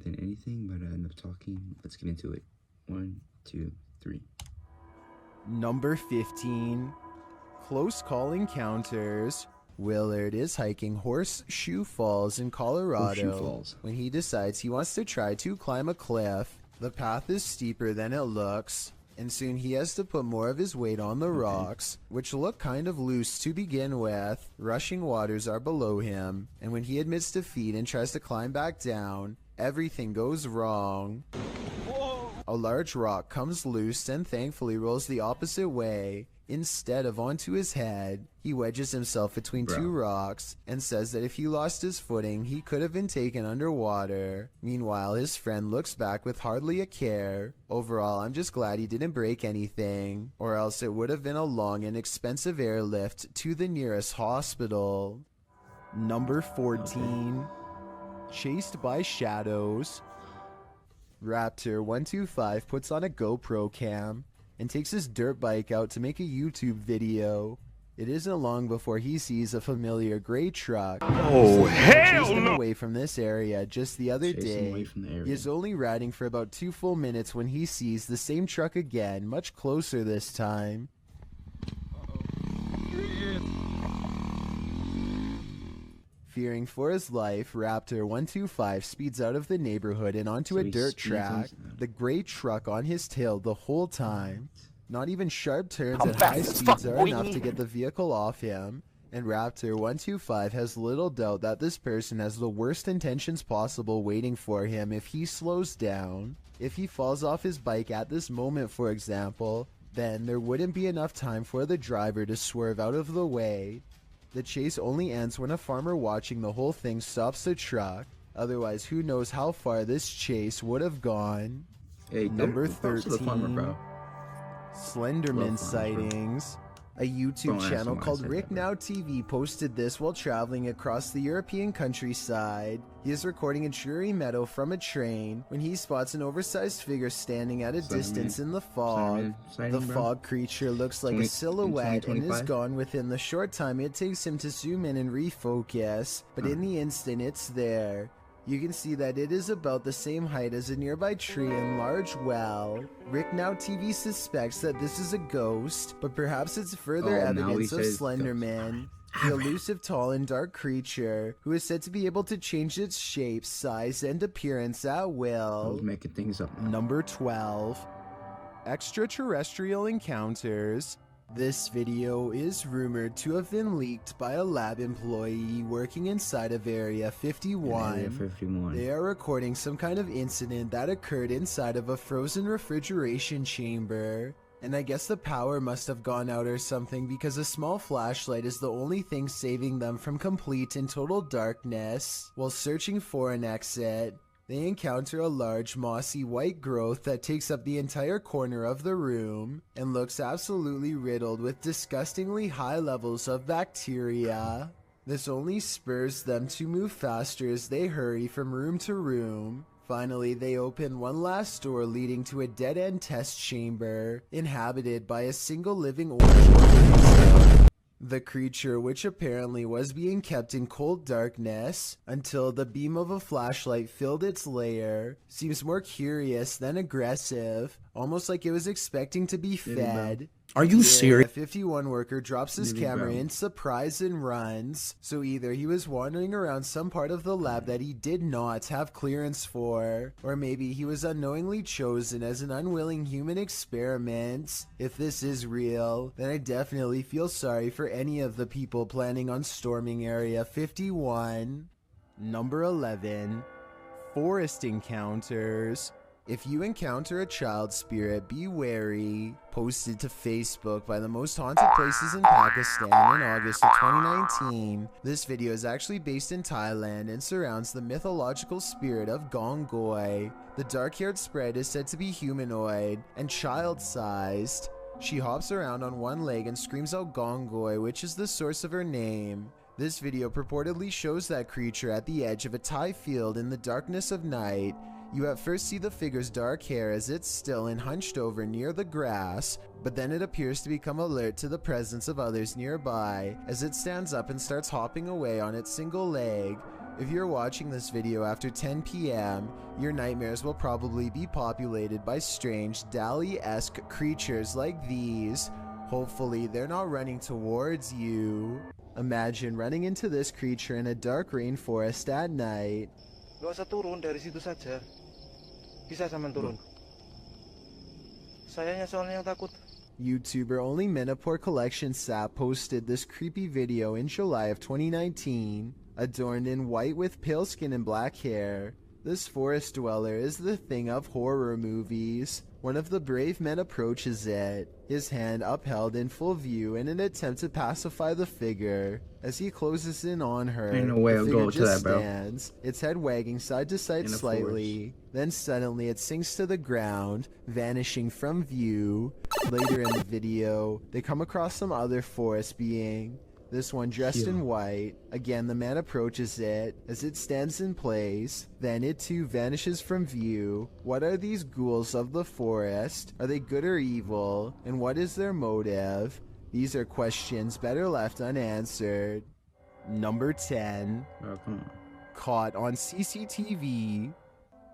than anything, but enough talking. Let's get into it. 1, 2, 3. Number 15. Close Call Encounters. Willard is hiking Horseshoe Falls in Colorado Horseshoe Falls. when he decides he wants to try to climb a cliff. The path is steeper than it looks, and soon he has to put more of his weight on the rocks, which look kind of loose to begin with. Rushing waters are below him, and when he admits defeat and tries to climb back down, everything goes wrong. A large rock comes loose and thankfully rolls the opposite way. Instead of onto his head, he wedges himself between two rocks and says that if he lost his footing, he could have been taken underwater. Meanwhile, his friend looks back with hardly a care. Overall, I'm just glad he didn't break anything, or else it would have been a long and expensive airlift to the nearest hospital. Number 14. Chased by Shadows. Raptor125 puts on a GoPro cam and takes his dirt bike out to make a YouTube video. It isn't long before he sees a familiar gray truck. Oh, hell chased him no! away from this area just the other day. He is only riding for about 2 full minutes when he sees the same truck again, much closer this time. Fearing for his life, Raptor125 speeds out of the neighborhood and onto a dirt track, the gray truck on his tail the whole time. Not even sharp turns at high speeds are enough to get the vehicle off him, and Raptor125 has little doubt that this person has the worst intentions possible waiting for him if he slows down. If he falls off his bike at this moment, for example, then there wouldn't be enough time for the driver to swerve out of the way. The chase only ends when a farmer watching the whole thing stops the truck. Otherwise, who knows how far this chase would have gone. Hey, Number props to the 13. farmer, bro. Slenderman sightings. A YouTube Don't channel ask called him why I said that, Rick Now TV posted this while traveling across the European countryside. He is recording a dreary meadow from a train when he spots an oversized figure standing at a distance in the fog. The fog creature looks like a silhouette and is gone within the short time it takes him to zoom in and refocus, but in the instant it's there. You can see that it is about the same height as a nearby tree and large well. Rick Now TV suspects that this is a ghost, but perhaps it's further evidence of Slenderman, the elusive tall and dark creature who is said to be able to change its shape, size, and appearance at will. I was making things up now. Number 12. Extraterrestrial Encounters. This video is rumored to have been leaked by a lab employee working inside of Area 51. Area 51. They are recording some kind of incident that occurred inside of a frozen refrigeration chamber. And I guess the power must have gone out or something because a small flashlight is the only thing saving them from complete and total darkness. While searching for an exit, they encounter a large mossy white growth that takes up the entire corner of the room and looks absolutely riddled with disgustingly high levels of bacteria. This only spurs them to move faster as they hurry from room to room. Finally, they open one last door leading to a dead-end test chamber inhabited by a single living organism. The creature, which apparently was being kept in cold darkness until the beam of a flashlight filled its lair, seems more curious than aggressive, almost like it was expecting to be fed. Are you serious? The 51 worker drops his camera in surprise and runs, so either he was wandering around some part of the lab that he did not have clearance for, or maybe he was unknowingly chosen as an unwilling human experiment. If this is real, then I definitely feel sorry for any of the people planning on storming Area 51. Number 11. Forest Encounters. If you encounter a child spirit, be wary. Posted to Facebook by the most haunted places in Pakistan in August of 2019. This video is actually based in Thailand and surrounds the mythological spirit of Gongoi. The dark-haired sprite is said to be humanoid and child-sized. She hops around on one leg and screams out Gongoi, which is the source of her name. This video purportedly shows that creature at the edge of a Thai field in the darkness of night. You at first see the figure's dark hair as it's still and hunched over near the grass, but then it appears to become alert to the presence of others nearby as it stands up and starts hopping away on its single leg. If you're watching this video after 10 p.m., your nightmares will probably be populated by strange Dali-esque creatures like these. Hopefully, they're not running towards you. Imagine running into this creature in a dark rainforest at night. Gak usah turun dari situ saja. Bisa sampean turun. Sayanya soalnya yang takut. YouTuber Only Menapor Collection Sap posted this creepy video in July of 2019. Adorned in white with pale skin and black hair, this forest dweller is the thing of horror movies. One of the brave men approaches it, his hand upheld in full view in an attempt to pacify the figure. As he closes in on her, Ain't no way the I'll figure go to just that, bro. stands, its head wagging side to side In a slightly. Then suddenly it sinks to the ground, vanishing from view. Later in the video, they come across some other forest being. This one dressed in white. Again, the man approaches it as it stands in place. Then it too vanishes from view. What are these ghouls of the forest? Are they good or evil? And what is their motive? These are questions better left unanswered. Number 10. Bro, come on. Caught on CCTV.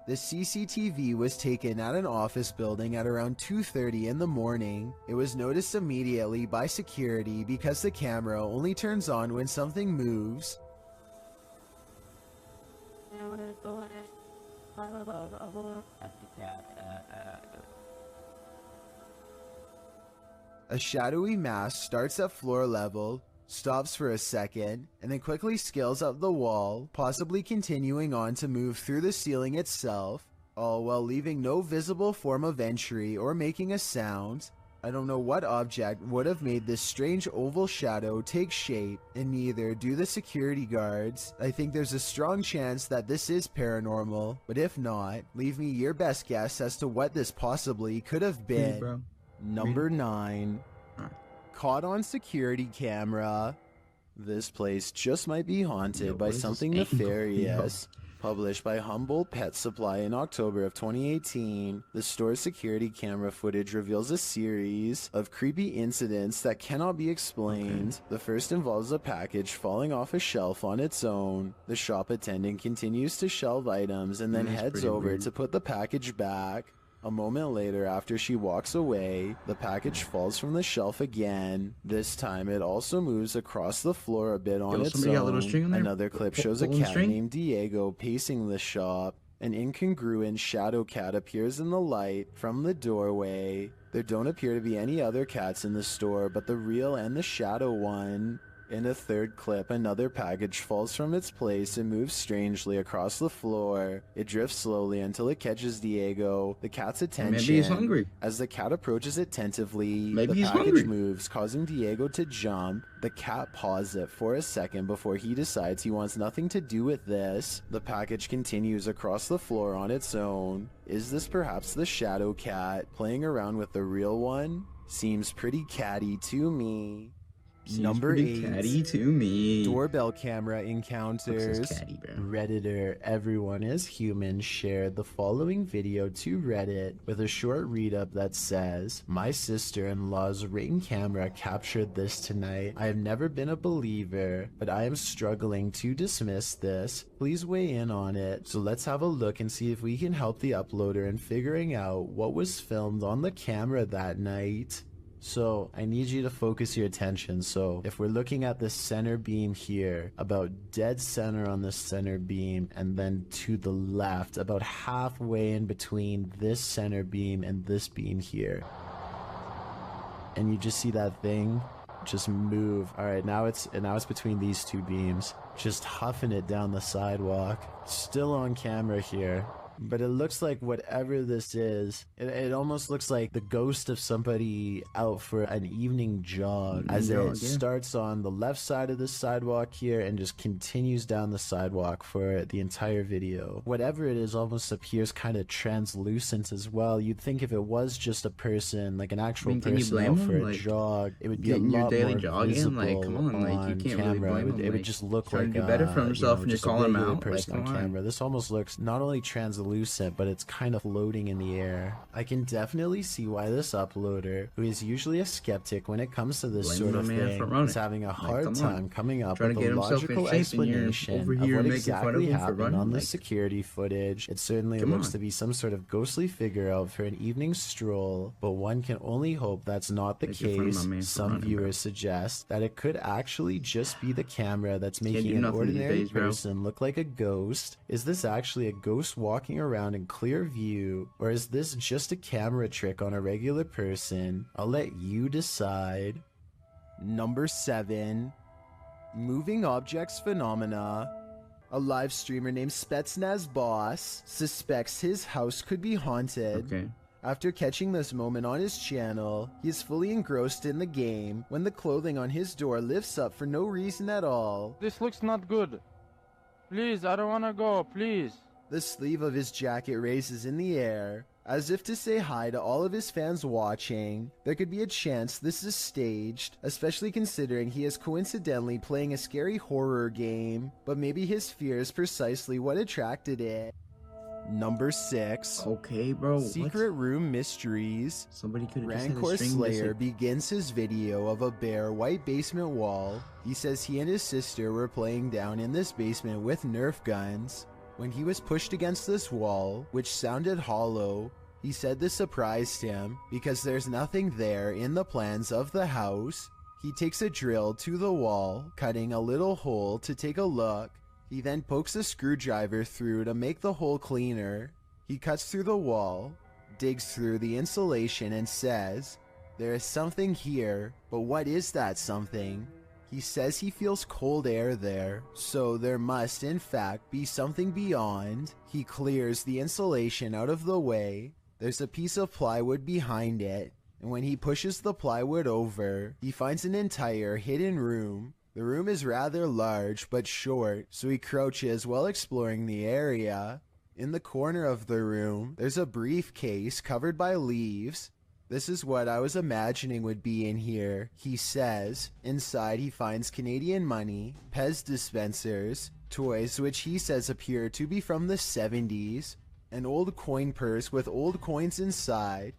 The CCTV was taken at an office building at around 2:30 in the morning. It was noticed immediately by security because the camera only turns on when something moves. A shadowy mass starts at floor level, stops for a second, and then quickly scales up the wall, possibly continuing on to move through the ceiling itself, all while leaving no visible form of entry or making a sound. I don't know what object would have made this strange oval shadow take shape, and neither do the security guards. I think there's a strong chance that this is paranormal, but if not, leave me your best guess as to what this possibly could have been. Bro. Number 9. Caught on security camera. This place just might be haunted Yo, by what is something this angle? nefarious. Published by Humboldt Pet Supply in October of 2018, the store's security camera footage reveals a series of creepy incidents that cannot be explained. The first involves a package falling off a shelf on its own. The shop attendant continues to shelve items and then That's heads pretty over weird. to put the package back. A moment later, after she walks away, the package falls from the shelf again. This time, it also moves across the floor a bit on Yo, its somebody got a little own. string on there? Another clip Pull- shows a pulling cat string? named Diego pacing the shop. An incongruent shadow cat appears in the light from the doorway. There don't appear to be any other cats in the store but the real and the shadow one. In a third clip, another package falls from its place and moves strangely across the floor. It drifts slowly until it catches Diego, the cat's attention. Maybe he's hungry. As the cat approaches it tentatively, Maybe the he's package hungry. moves, causing Diego to jump. The cat pauses it for a second before he decides he wants nothing to do with this. The package continues across the floor on its own. Is this perhaps the shadow cat playing around with the real one? Seems pretty catty to me. Seems Number pretty 8. catty to me. Doorbell camera Looks encounters. as catty, bro. Redditor Everyone is Human shared the following video to Reddit with a short read-up that says, "My sister-in-law's Ring camera captured this tonight. I have never been a believer, but I am struggling to dismiss this. Please weigh in on it." So let's have a look and see if we can help the uploader in figuring out what was filmed on the camera that night. So, I need you to focus your attention. So, if we're looking at the center beam here, about dead center on the center beam, and then to the left, about halfway in between this center beam and this beam here. And you just see that thing just move. Alright, now it's between these two beams. Just huffing it down the sidewalk. Still on camera here. But it looks like whatever this is, it almost looks like the ghost of somebody out for an evening jog, as it yeah. starts on the left side of the sidewalk here and just continues down the sidewalk for the entire video. Whatever it is almost appears kind of translucent as well. You'd think if it was just a person, like an actual can you person blame out him? for a Like, jog, it would be a getting your lot daily more jog in? visible Like, come on, like, you can't really camera. blame It would him, like, just look trying like to do better for himself and just just calling him a regular out. Like, person on come on. camera. This almost looks not only translucent, translucent, but it's kind of floating in the air. I can definitely see why this uploader, who is usually a skeptic when it comes to this Blame sort my of man thing, for running. is having a Like, hard come time on. coming up Trying with to a get himself in logical shape, and you're explanation over of here what making fun of exactly him for happened running, on the like- security footage. It certainly Come looks on. to be some sort of ghostly figure out for an evening stroll, but one can only hope that's not the Making fun of case. my man for Some running, bro. viewers suggest that it could actually just be the camera that's making do an nothing these ordinary days, bro. person look like a ghost. Is this actually a ghost walking around in clear view, or is this just a camera trick on a regular person? I'll let you decide. Number 7. Moving Objects Phenomena. A live streamer named Spetsnaz Boss suspects his house could be haunted. Okay. After catching this moment on his channel, he is fully engrossed in the game when the clothing on his door lifts up for no reason at all. This looks not good. Please, I don't wanna go, please. The sleeve of his jacket raises in the air, as if to say hi to all of his fans watching. There could be a chance this is staged, especially considering he is coincidentally playing a scary horror game, but maybe his fear is precisely what attracted it. Number 6. Okay, bro. Secret What? Room Mysteries. Somebody could have just Rancor had a string Slayer missing. begins his video of a bare white basement wall. He says he and his sister were playing down in this basement with Nerf guns. When he was pushed against this wall, which sounded hollow, he said this surprised him because there's nothing there in the plans of the house. He takes a drill to the wall, cutting a little hole to take a look. He then pokes a screwdriver through to make the hole cleaner. He cuts through the wall, digs through the insulation, and says, "There is something here, but what is that something?" He says he feels cold air there, so there must in fact be something beyond. He clears the insulation out of the way. There's a piece of plywood behind it, and when he pushes the plywood over, he finds an entire hidden room. The room is rather large but short, so he crouches while exploring the area. In the corner of the room, there's a briefcase covered by leaves. "This is what I was imagining would be in here," he says. Inside, he finds Canadian money, Pez dispensers, toys which he says appear to be from the 70s, an old coin purse with old coins inside,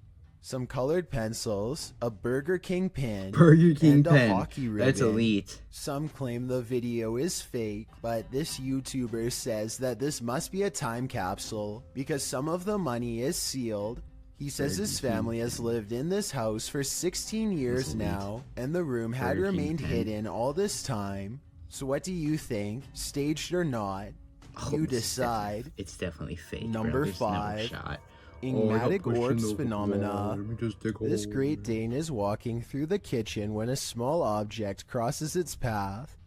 some colored pencils, a Burger King pin, Burger King and a pen. hockey ribbon. That's elite. Some claim the video is fake, but this YouTuber says that this must be a time capsule because some of the money is sealed. He says his family has lived in this house for 16 years elite. now, and the room had Burger King remained pen. hidden all this time. So what do you think? Staged or not? Oh, You it's decide. definitely- It's definitely fake. Number bro. There's 5. No shot. Enigmatic pushing Orbs the Phenomena. wall. Let me just dig a This hole. Great Dane is walking through the kitchen when a small object crosses its path.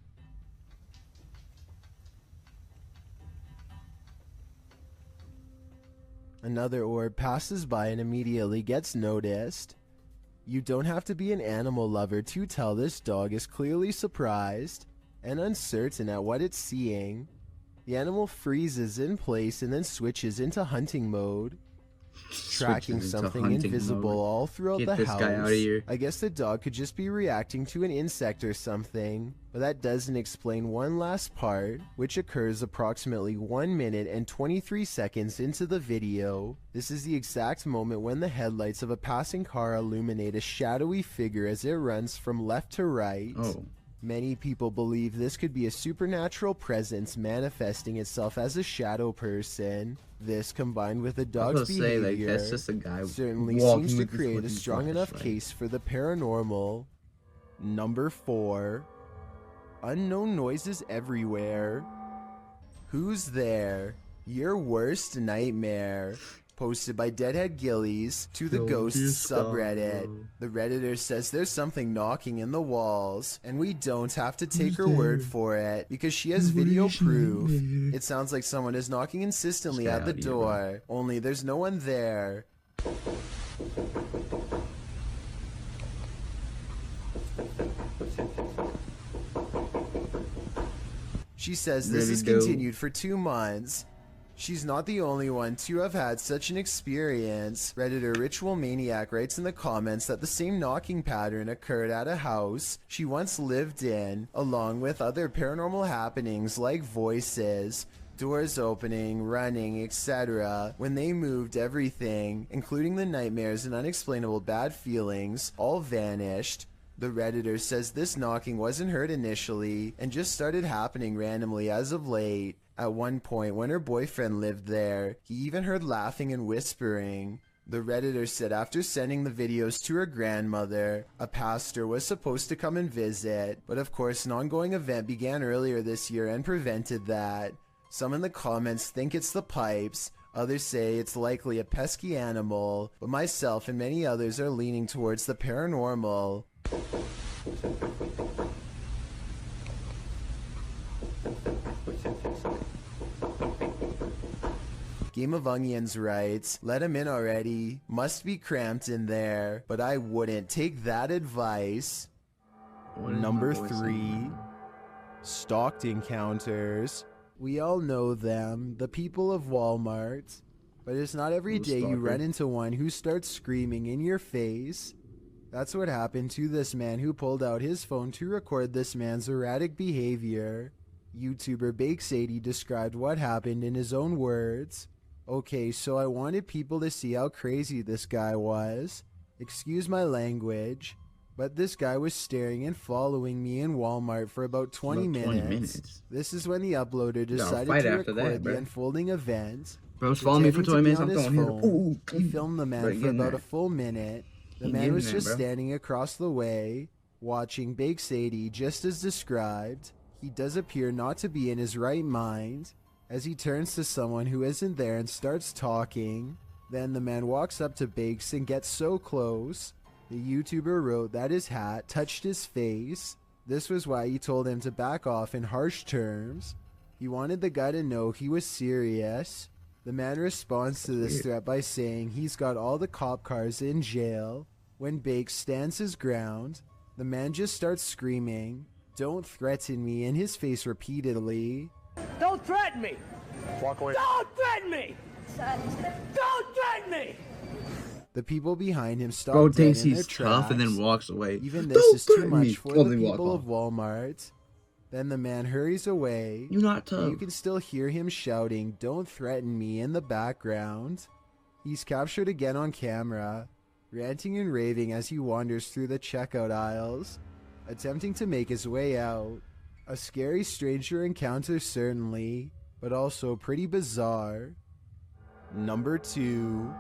Another orb passes by and immediately gets noticed. You don't have to be an animal lover to tell this dog is clearly surprised and uncertain at what it's seeing. The animal freezes in place and then switches into hunting mode, tracking Switches into something hunting invisible mode. all throughout Get the this house. guy outta here. I guess the dog could just be reacting to an insect or something, but that doesn't explain one last part, which occurs approximately 1 minute and 23 seconds into the video. This is the exact moment when the headlights of a passing car illuminate a shadowy figure as it runs from left to right. Oh. Many people believe this could be a supernatural presence manifesting itself as a shadow person. This, combined with the I was dog's gonna say, behavior, like, that's just a guy certainly walking seems to with this create a fucking strong enough flashlight. case for the paranormal. Number 4. Unknown noises everywhere. Who's there? Your worst nightmare. Posted by Deadhead Gillies to the Don't Ghosts be scared, subreddit. bro. The Redditor says there's something knocking in the walls, and we don't have to take her word for it because she has video proof. It sounds like someone is knocking insistently Get at the out of here, door, only there's no one there. She says this Really has dope. continued for 2 months. She's not the only one to have had such an experience. Redditor Ritual Maniac writes in the comments that the same knocking pattern occurred at a house she once lived in, along with other paranormal happenings like voices. Doors opening, running, etc. When they moved, everything, including the nightmares and unexplainable bad feelings, all vanished. The Redditor says this knocking wasn't heard initially and just started happening randomly as of late. At one point, when her boyfriend lived there, he even heard laughing and whispering. The Redditor said after sending the videos to her grandmother, a pastor was supposed to come and visit, but of course an ongoing event began earlier this year and prevented that. Some in the comments think it's the pipes, others say it's likely a pesky animal, but myself and many others are leaning towards the paranormal. Game of Onions writes, let him in already, must be cramped in there, but I wouldn't take that advice. Number 3, stalked encounters. We all know them, the people of Walmart, but it's not every day you run into one who starts screaming in your face. That's what happened to this man who pulled out his phone to record this man's erratic behavior. YouTuber Bake80 described what happened in his own words. Okay, so I wanted people to see how crazy this guy was. Excuse my language, but this guy was staring and following me in Walmart for about 20 minutes. This is when the uploader decided to record the unfolding event. Bro's following me for 20 minutes. I'm throwing him. Ooh, he filmed the man for about a full minute. The man was just standing across the way, watching Bake80 just as described. He does appear not to be in his right mind, as he turns to someone who isn't there and starts talking. Then the man walks up to Bakes and gets so close. The YouTuber wrote that his hat touched his face. This was why he told him to back off in harsh terms. He wanted the guy to know he was serious. The man responds to this threat by saying he's got all the cop cars in jail. When Bakes stands his ground, the man just starts screaming, "Don't threaten me," in his face repeatedly. Don't threaten me! Walk away. Don't threaten me! Don't threaten me! The people behind him stop Bro dead thinks in their he's tough and then tracks. walks away. Even this is too much for the Only walk people off. of Walmart. Then the man hurries away. You're not tough. You can still hear him shouting, "Don't threaten me," in the background. He's captured again on camera, ranting and raving as he wanders through the checkout aisles, attempting to make his way out. A scary stranger encounter certainly, but also pretty bizarre. Number 2.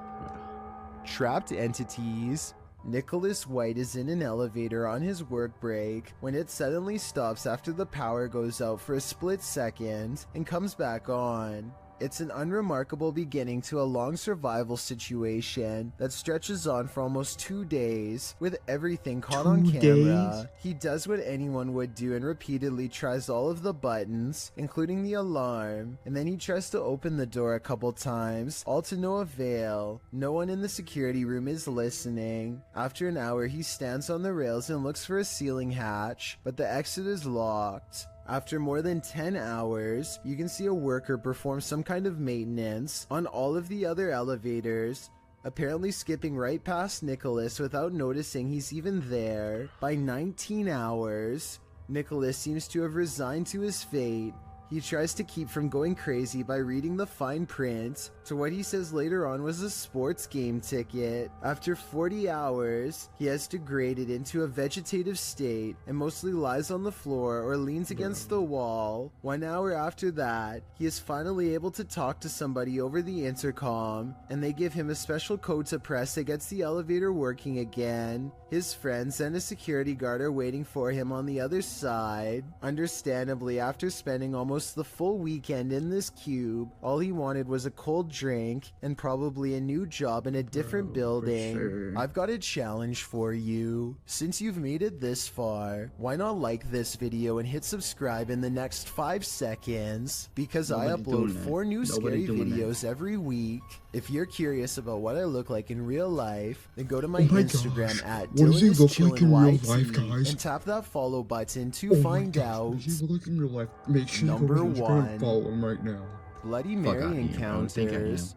Trapped entities. Nicholas White is in an elevator on his work break when it suddenly stops after the power goes out for a split second and comes back on. It's an unremarkable beginning to a long survival situation that stretches on for almost 2 days, with everything caught on camera. He does what anyone would do and repeatedly tries all of the buttons, including the alarm, and then he tries to open the door a couple times, all to no avail. No one in the security room is listening. After an hour, he stands on the rails and looks for a ceiling hatch, but the exit is locked. After more than 10 hours, you can see a worker perform some kind of maintenance on all of the other elevators, apparently skipping right past Nicholas without noticing he's even there. By 19 hours, Nicholas seems to have resigned to his fate. He tries to keep from going crazy by reading the fine print to what he says later on was a sports game ticket. After 40 hours, he has degraded into a vegetative state and mostly lies on the floor or leans against the wall. 1 hour after that, he is finally able to talk to somebody over the intercom, and they give him a special code to press that gets the elevator working again. His friends and a security guard are waiting for him on the other side. Understandably, after spending almost the full weekend in this cube, all he wanted was a cold drink and probably a new job in a different building. sure. I've got a challenge for you. Since you've made it this far, why not like this video and hit subscribe in the next 5 seconds? Because I Nobody upload doing that. 4 new Nobody scary doing that. videos every week. If you're curious about what I look like in real life, then go to my Oh my Instagram gosh. at What does he look like in real DylanIsChillinYT life, guys? and tap that follow button to Oh my find gosh, out. what does he look like in real life? Make sure Number you go to Instagram 1. and follow him right now. Bloody Fuck outta Mary here, bro. I think I am. encounters.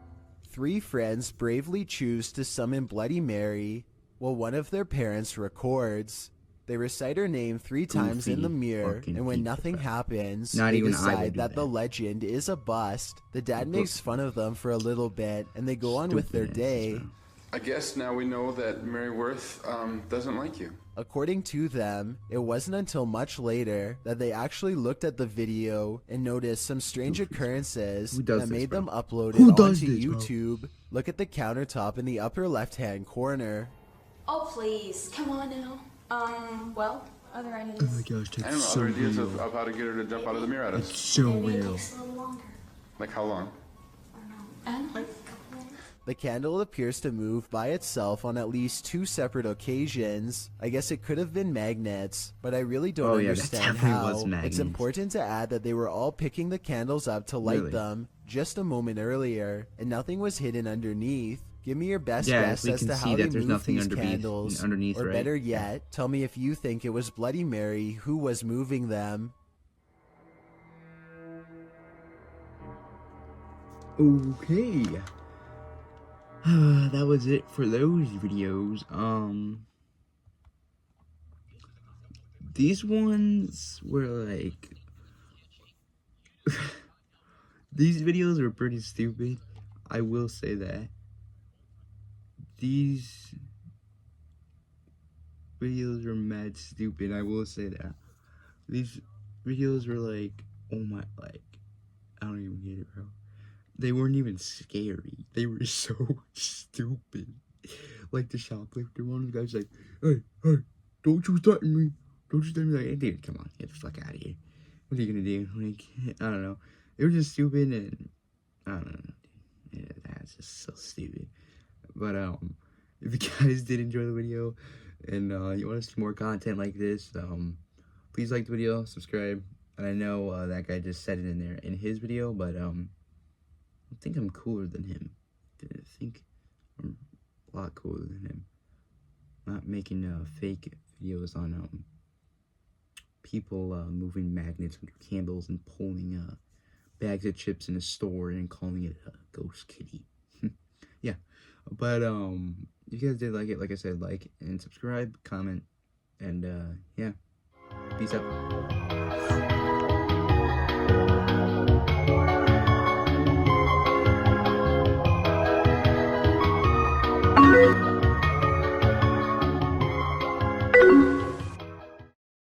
3 friends bravely choose to summon Bloody Mary while one of their parents records. They recite her name 3 times in the Goofy mirror, fucking and when people, nothing bro. happens, Not they even I would decide do that the that. legend is a bust. The dad Look- makes fun of them for a little bit, and they go on with their Stupid day. asses, bro. I guess now we know that Mary Worth doesn't like you. According to them, it wasn't until much later that they actually looked at the video and noticed some strange occurrences Who does that this, made bro? them upload Who it does onto this, bro? YouTube. Look at the countertop in the upper left-hand corner. Oh, please. Come on now. Well, are there any? Oh my gosh, I don't that's know, so other ideas real. of how to get her to jump out of the mirror at It's us. so Maybe it real. takes a little longer. Like how long? And like, The candle appears to move by itself on at least 2 separate occasions. I guess it could have been magnets, but I really don't Oh, yeah, that understand definitely how. was magnets. It's important to add that they were all picking the candles up to light Really? them just a moment earlier, and nothing was hidden underneath. Give me your best Yeah, guess we as can to see how that they there's moved nothing these underneath- candles. underneath, or right? better yet, tell me if you think it was Bloody Mary who was moving them. Okay. That was it for those videos. These ones were like these videos were pretty stupid. I will say that. These videos were mad stupid. I will say that. These videos were like, oh my, like, I don't even get it, bro. They weren't even scary. They were so stupid. Like the shoplifter one, the guy's like, hey, don't you threaten me. Don't you threaten me. Like, hey, dude, come on, get the fuck out of here. What are you gonna do? Like, I don't know. They were just stupid and, I don't know. Yeah, that's just so stupid. But, if you guys did enjoy the video and, you want to see more content like this, please like the video, subscribe. And I know, that guy just said it in there in his video, but, I think I'm cooler than him. I think I'm a lot cooler than him. Not making fake videos on people moving magnets with candles and pulling bags of chips in a store and calling it a ghost kitty. Yeah, but if you guys did like it, like I said, like and subscribe, comment, and yeah, peace out.